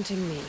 hunting me.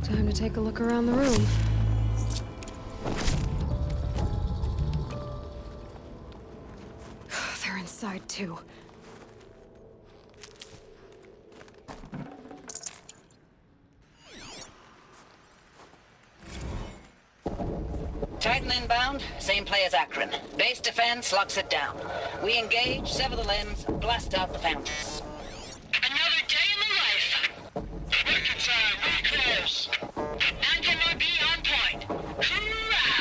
Time to take a look around the room. They're inside too. Titan inbound, same play as Akron. Base defense locks it down. We engage, sever the limbs, blast out the foundries. Another day in the life. Working time, we close. Angela be on point. Hoorah!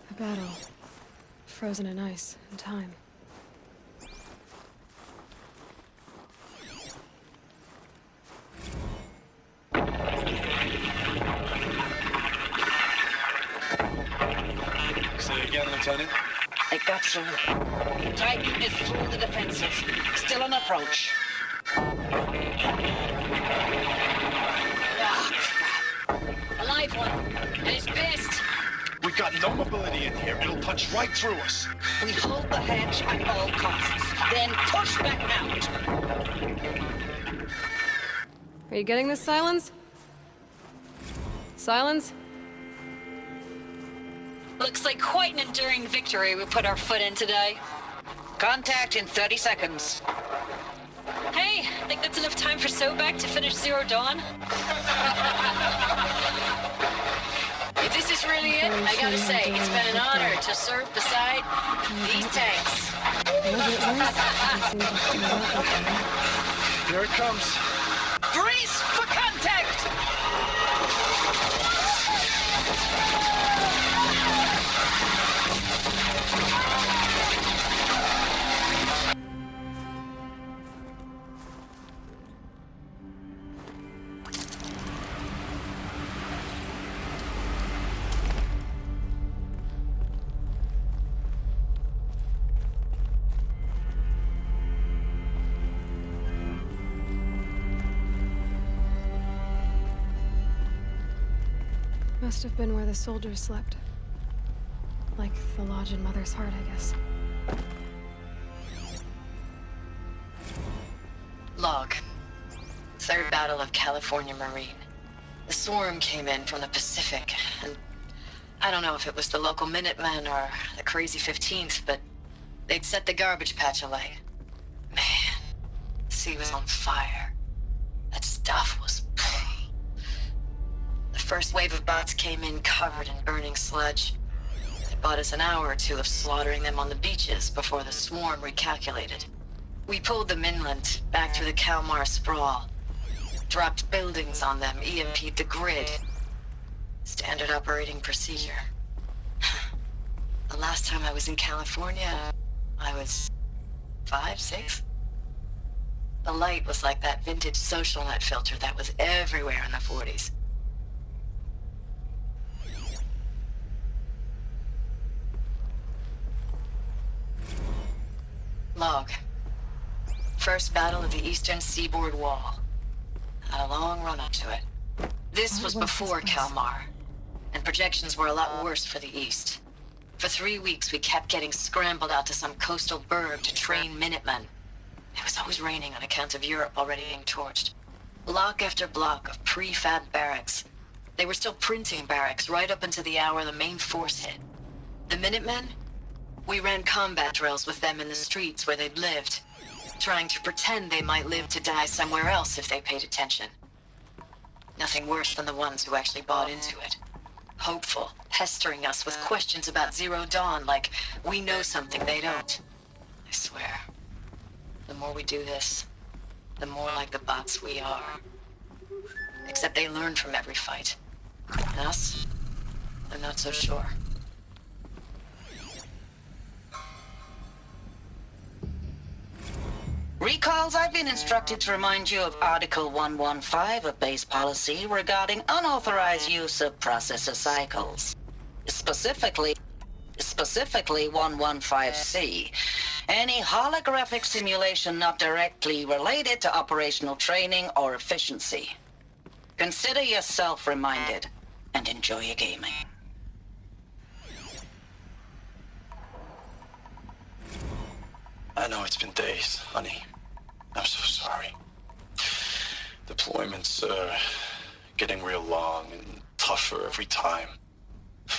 A battle. Frozen in ice and time. Say again, Lieutenant. It got through. Titan is through the defenses. Still on approach. Ah, crap. A live one. And it's pissed. We've got no mobility in here. It'll punch right through us. We hold the hedge at all costs. Then push back out. Are you getting this, Silence? Silence? Looks like quite an enduring victory we put our foot in today. Contact in 30 seconds. Hey, I think that's enough time for Sobek to finish Zero Dawn. If this is really it, I gotta say, it's been an honor to serve beside these tanks. Here it comes. Brace for contact! Must have been where the soldiers slept. Like the lodge in Mother's Heart, I guess. Log. Third Battle of California Marine. The swarm came in from the Pacific, and I don't know if it was the local Minutemen or the crazy 15th, but they'd set the garbage patch alight. Man, galaxy was on fire. That stuff was... The first wave of bots came in covered in burning sludge. It bought us an hour or two of slaughtering them on the beaches before the swarm recalculated. We pulled them inland, back through the Kalmar sprawl. Dropped buildings on them, EMP'd the grid. Standard operating procedure. The last time I was in California, I was 5, 6? The light was like that vintage social net filter that was everywhere in the 40s. Log. First battle of the eastern seaboard wall. Had a long run up to it. This was before Kalmar, and projections were a lot worse for the east. For 3 weeks, we kept getting scrambled out to some coastal burg to train Minutemen. It was always raining on account of Europe already being torched. Block after block of prefab barracks. They were still printing barracks right up until the hour the main force hit. The Minutemen? We ran combat drills with them in the streets where they'd lived, trying to pretend they might live to die somewhere else if they paid attention. Nothing worse than the ones who actually bought into it. Hopeful, pestering us with questions about Zero Dawn like we know something they don't. I swear, the more we do this, the more like the bots we are. Except they learn from every fight. And us? I'm not so sure. Recalls, I've been instructed to remind you of Article 115 of base policy regarding unauthorized use of processor cycles. Specifically 115C. Any holographic simulation not directly related to operational training or efficiency. Consider yourself reminded, and enjoy your gaming. I know it's been days, honey. I'm so sorry. Deployments are getting real long and tougher every time.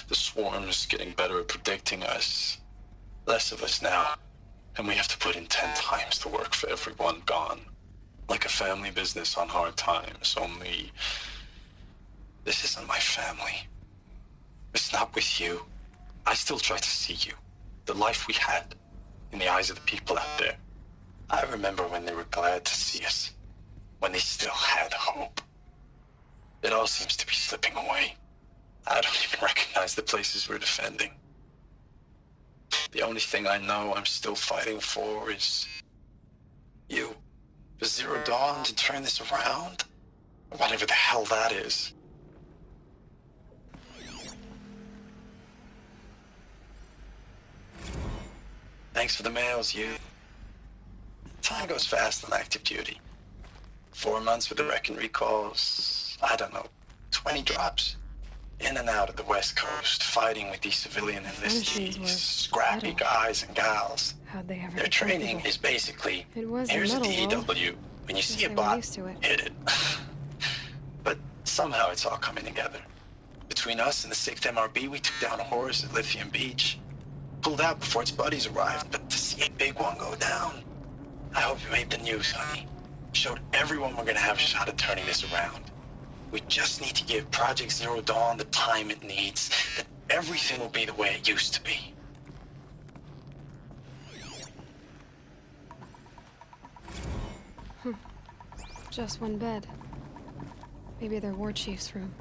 The swarm's getting better at predicting us. Less of us now. And we have to put in 10 times the work for everyone gone. Like a family business on hard times, only... This isn't my family. It's not with you. I still try to see you. The life we had. In the eyes of the people out there. I remember when they were glad to see us. When they still had hope. It all seems to be slipping away. I don't even recognize the places we're defending. The only thing I know I'm still fighting for is... you. For Zero Dawn to turn this around? Whatever the hell that is. Thanks for the mails, you. Time goes fast on active duty. 4 months with the wreck and recalls, I don't know, 20 drops. In and out of the West Coast, fighting with these civilian enlistees, scrappy guys and gals. How'd they ever Their get training comfortable? is basically, It was here's a the metal DEW. When you see Guess a they were bot, used to it. hit it. But somehow it's all coming together. Between us and the 6th MRB, we took down a horse at Lithium Beach. Pulled out before its buddies arrived, but to see a big one go down. I hope you made the news, honey. Showed everyone we're gonna have a shot at turning this around. We just need to give Project Zero Dawn the time it needs, then everything will be the way it used to be. Just one bed. Maybe their war chief's room.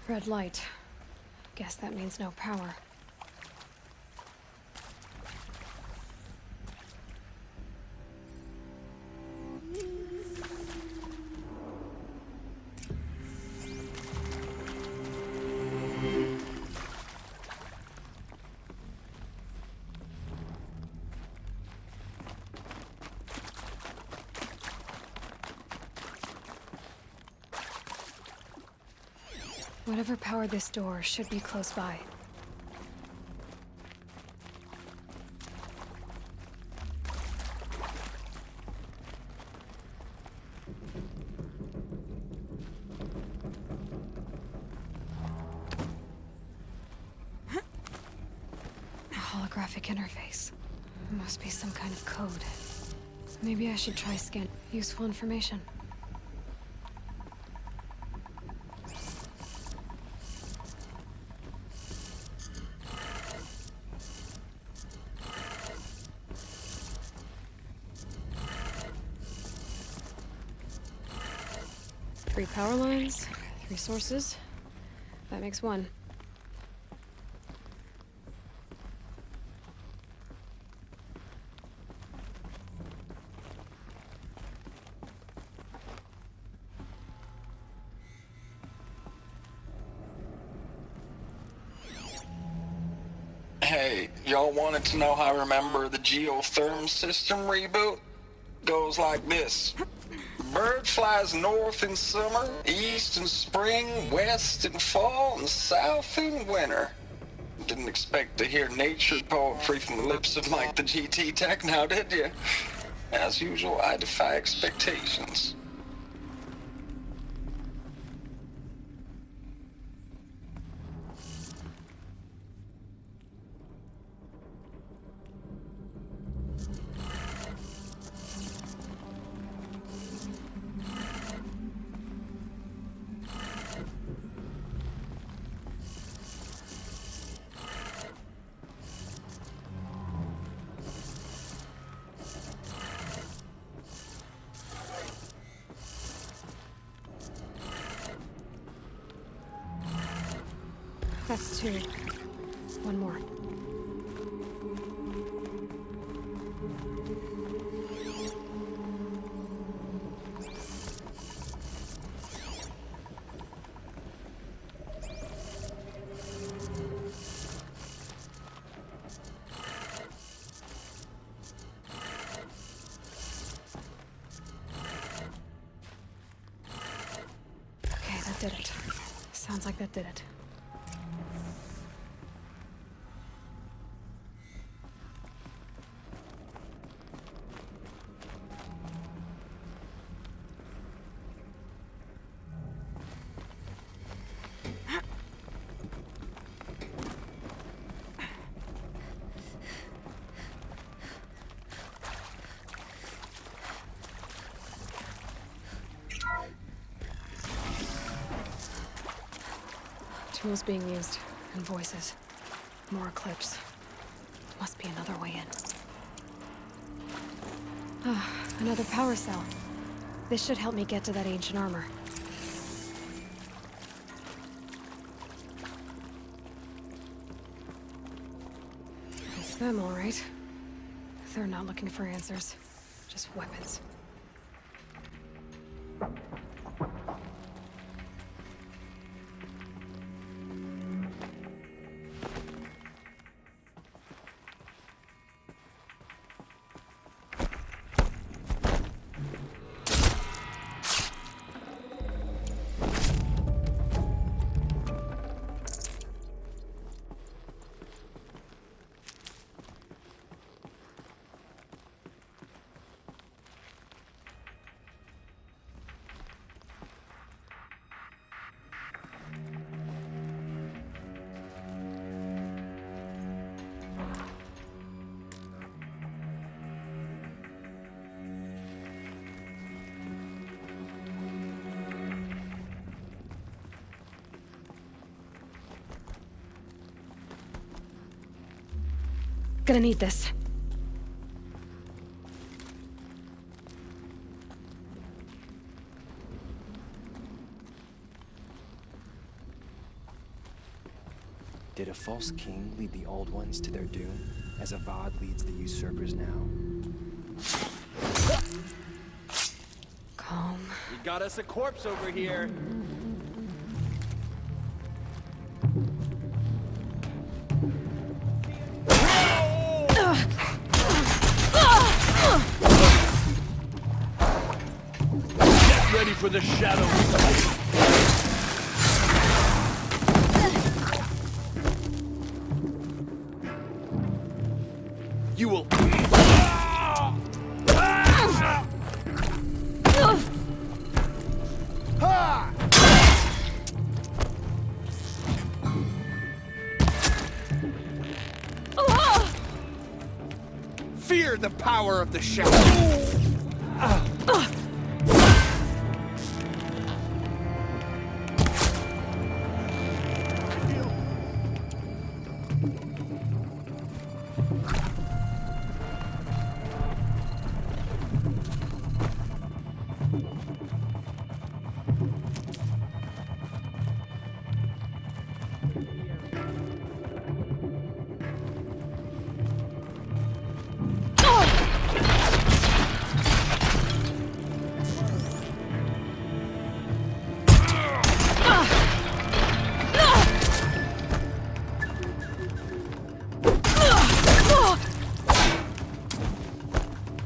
Red light. Guess that means no power. Whatever powered this door should be close by. A holographic interface. Must be some kind of code. Maybe I should try scan. Useful information. Three power lines, 3 sources. That makes 1. Hey, y'all wanted to know how I remember the geotherm system reboot? Goes like this. Bird flies north in summer, east in spring, west in fall, and south in winter. Didn't expect to hear nature poetry from the lips of Mike the GT Tech now, did you? As usual, I defy expectations. That's 2. 1 more. Okay, that did it. Sounds like that did it. Tools being used, and voices. More clips. Must be another way in. Ah, another power cell. This should help me get to that ancient armor. It's them, all right. They're not looking for answers. Just weapons. Gonna need this. Did a false king lead the old ones to their doom, as Avad leads the usurpers now? Calm. We got us a corpse over here. Get ready for the shadow. Fear the power of the shadow.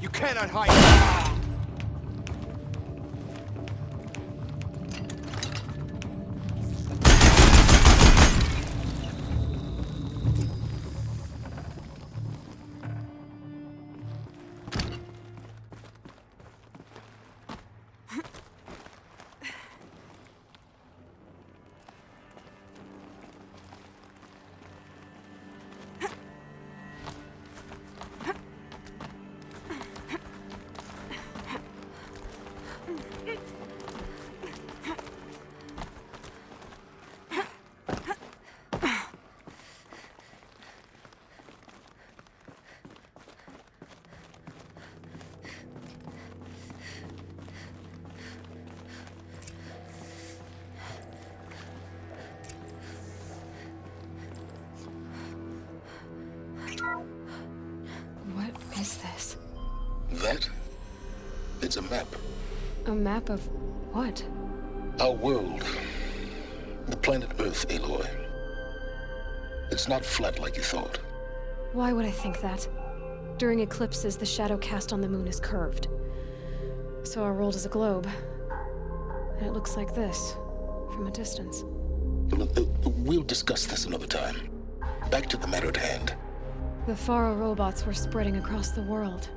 You cannot hide. What is this? That? It's a map. A map of what? Our world. The planet Earth, Aloy. It's not flat like you thought. Why would I think that? During eclipses, the shadow cast on the moon is curved. So our world is a globe. And it looks like this, from a distance. We'll discuss this another time. Back to the matter at hand. The Faro robots were spreading across the world,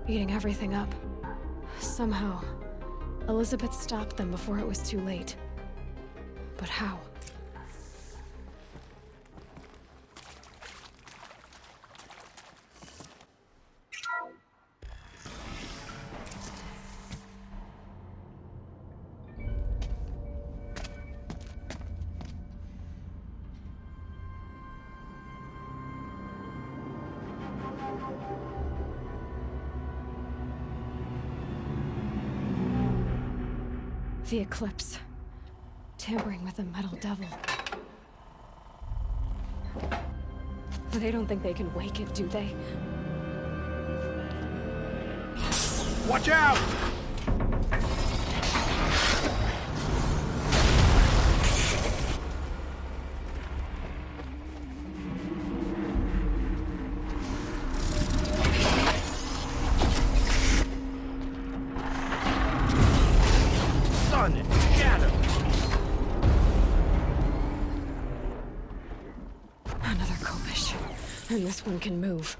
eating everything up. Somehow, Elizabeth stopped them before it was too late. But how? The eclipse. Tampering with the metal devil. They don't think they can wake it, do they? Watch out! Another Kopish. And this one can move.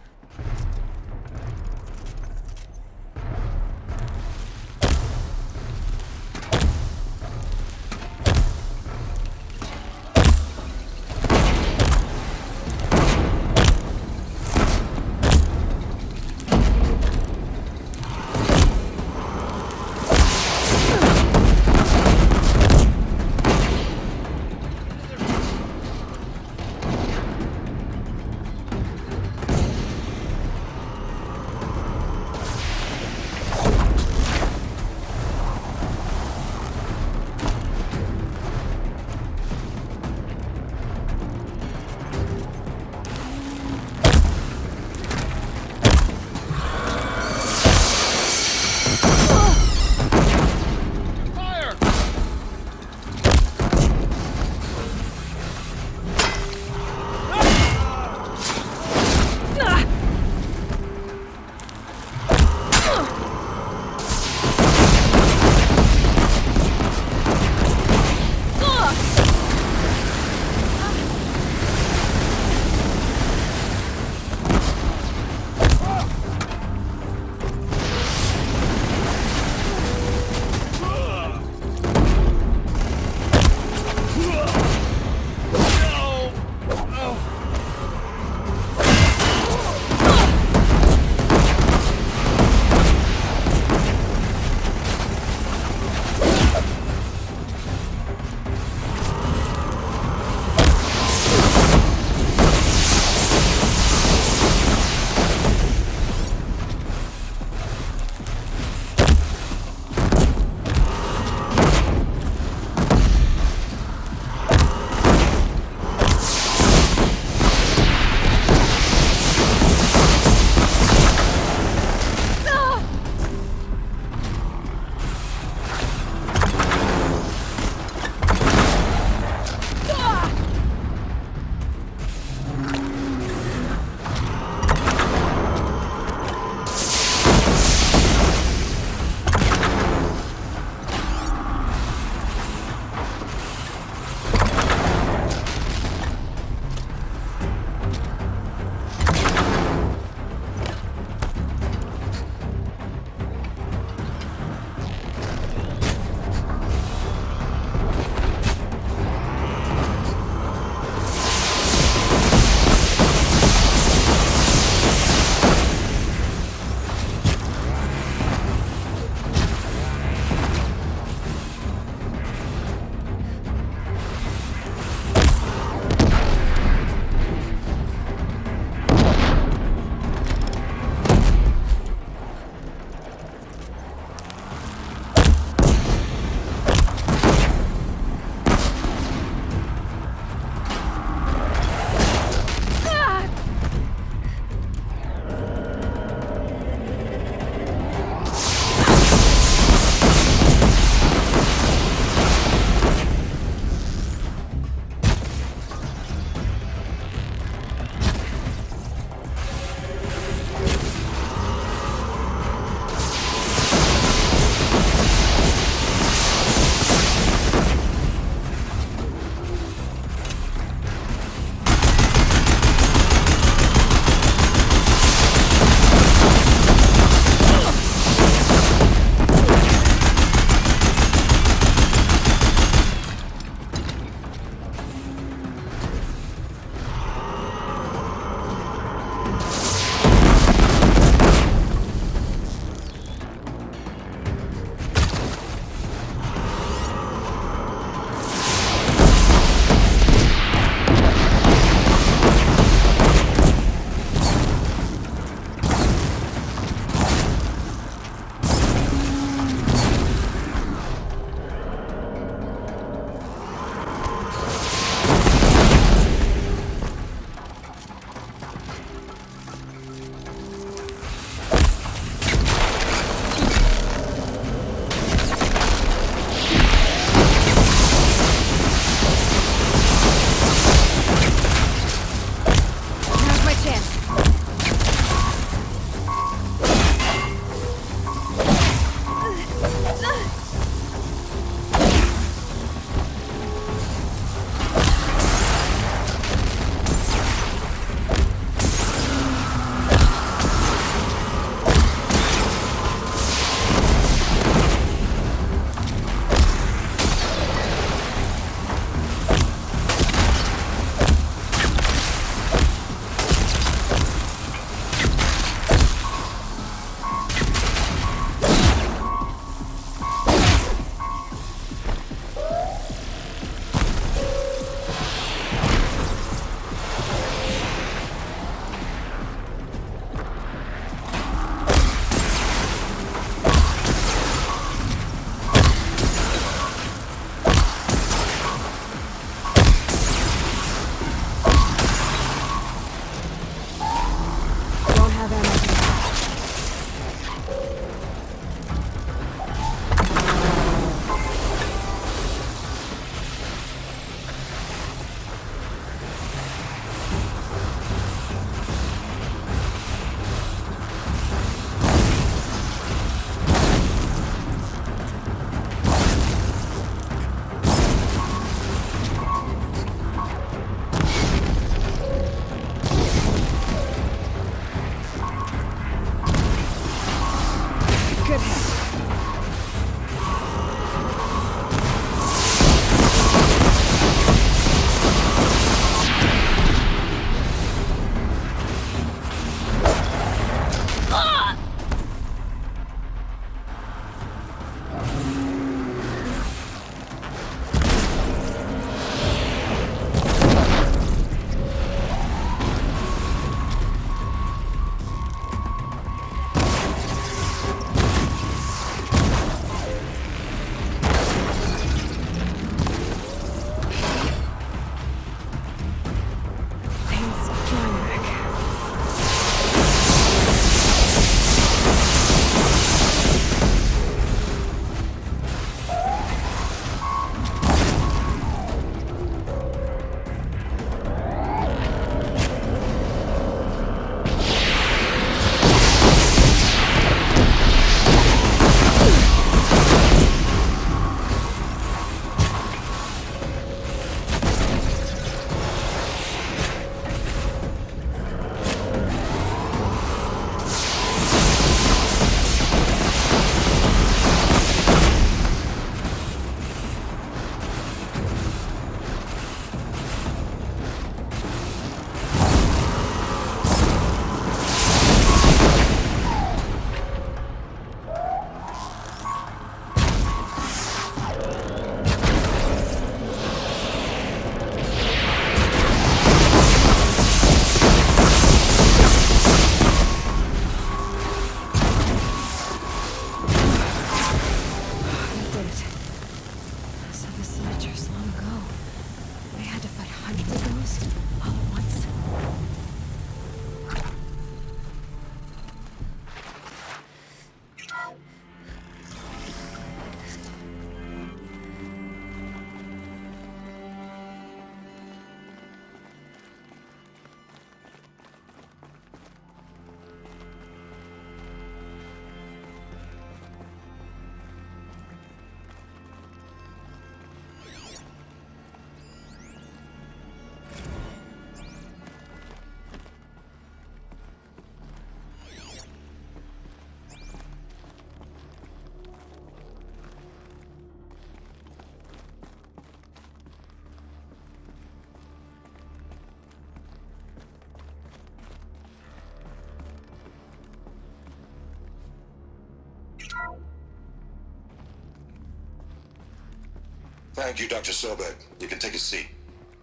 Thank you, Dr. Sobek. You can take a seat.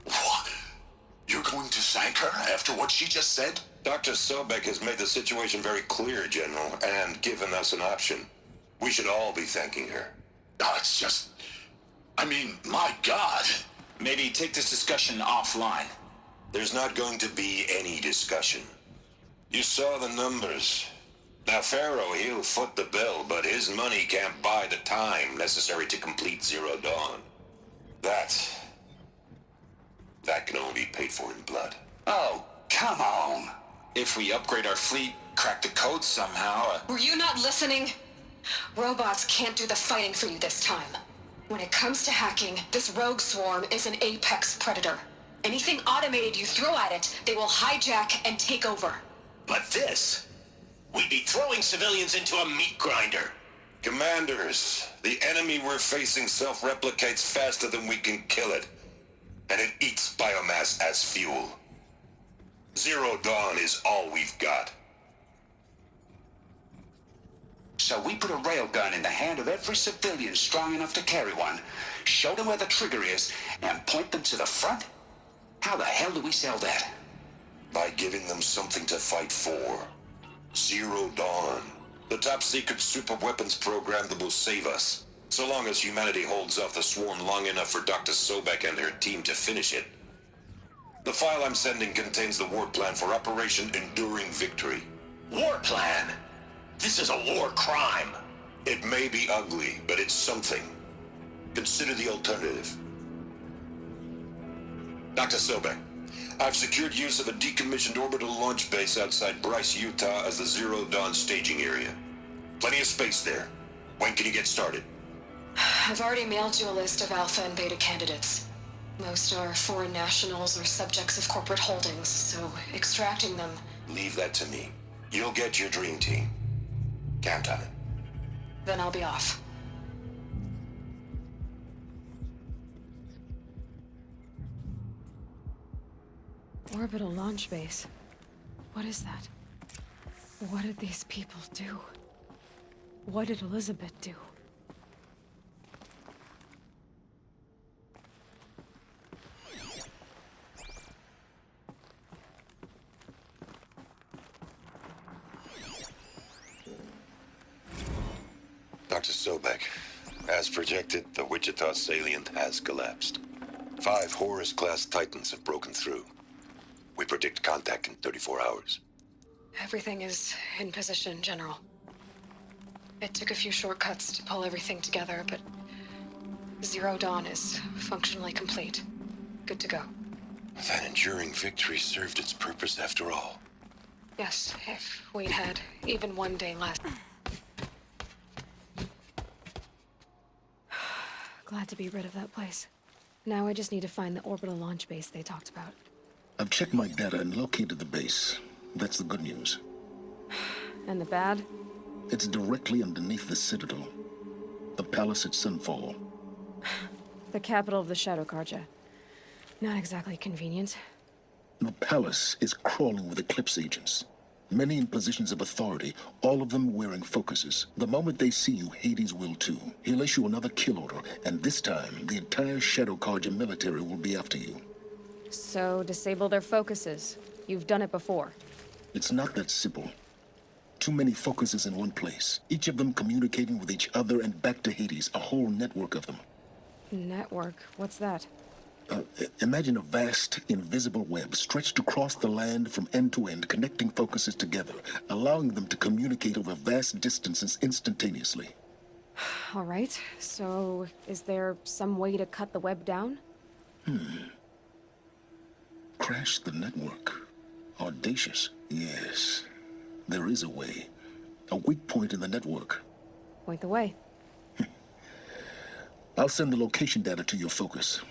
What? You're going to thank her after what she just said? Dr. Sobek has made the situation very clear, General, and given us an option. We should all be thanking her. Oh, it's just... I mean, my God. Maybe take this discussion offline. There's not going to be any discussion. You saw the numbers. Now, Pharaoh, he'll foot the bill, but his money can't buy the time necessary to complete Zero Dawn. That can only be paid for in blood. Oh, come on. If we upgrade our fleet, crack the code somehow... Were you not listening? Robots can't do the fighting for you this time. When it comes to hacking, this rogue swarm is an apex predator. Anything automated you throw at it, they will hijack and take over. But this... we'd be throwing civilians into a meat grinder. Commanders, the enemy we're facing self-replicates faster than we can kill it. And it eats biomass as fuel. Zero Dawn is all we've got. So we put a railgun in the hand of every civilian strong enough to carry one, show them where the trigger is, and point them to the front? How the hell do we sell that? By giving them something to fight for. Zero Dawn. The top-secret super-weapons program that will save us. So long as humanity holds off the swarm long enough for Dr. Sobek and her team to finish it. The file I'm sending contains the war plan for Operation Enduring Victory. War plan? This is a war crime. It may be ugly, but it's something. Consider the alternative. Dr. Sobek, I've secured use of a decommissioned orbital launch base outside Bryce, Utah as the Zero Dawn staging area. Plenty of space there. When can you get started? I've already mailed you a list of alpha and beta candidates. Most are foreign nationals or subjects of corporate holdings, so extracting them... Leave that to me. You'll get your dream team. Count on it. Then I'll be off. Orbital launch base. What is that? What did these people do? What did Elizabeth do? Dr. Sobek, as projected, the Wichita salient has collapsed. 5 Horus-class Titans have broken through. We predict contact in 34 hours. Everything is in position, General. It took a few shortcuts to pull everything together, but Zero Dawn is functionally complete. Good to go. That enduring victory served its purpose after all. Yes, if we'd had even one day less. Glad to be rid of that place. Now I just need to find the orbital launch base they talked about. I've checked my data and located the base. That's the good news. And the bad? It's directly underneath the Citadel. The palace at Sunfall. The capital of the Shadow Carja. Not exactly convenient. The palace is crawling with Eclipse agents. Many in positions of authority, all of them wearing focuses. The moment they see you, Hades will too. He'll issue another kill order, and this time, the entire Shadow Carja military will be after you. So, disable their focuses. You've done it before. It's not that simple. Too many focuses in one place, each of them communicating with each other and back to Hades, a whole network of them. Network? What's that? Imagine a vast, invisible web stretched across the land from end to end, connecting focuses together, allowing them to communicate over vast distances instantaneously. All right, so is there some way to cut the web down? Crash the network. Audacious. Yes, there is a way. A weak point in the network. Point the way. I'll send the location data to your focus.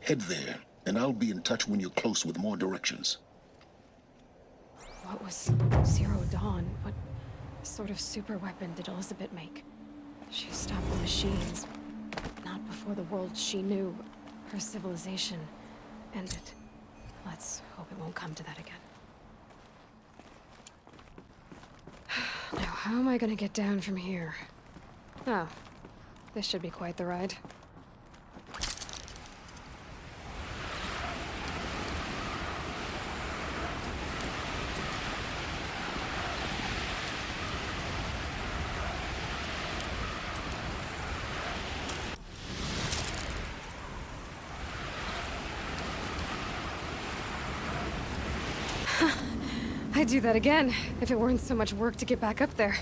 Head there, and I'll be in touch when you're close with more directions. What was Zero Dawn? What sort of super weapon did Elizabeth make? She stopped the machines. Not before the world she knew, her civilization, ended. Let's hope it won't come to that again. Now, how am I gonna get down from here? Oh, this should be quite the ride. I'd do that again, if it weren't so much work to get back up there.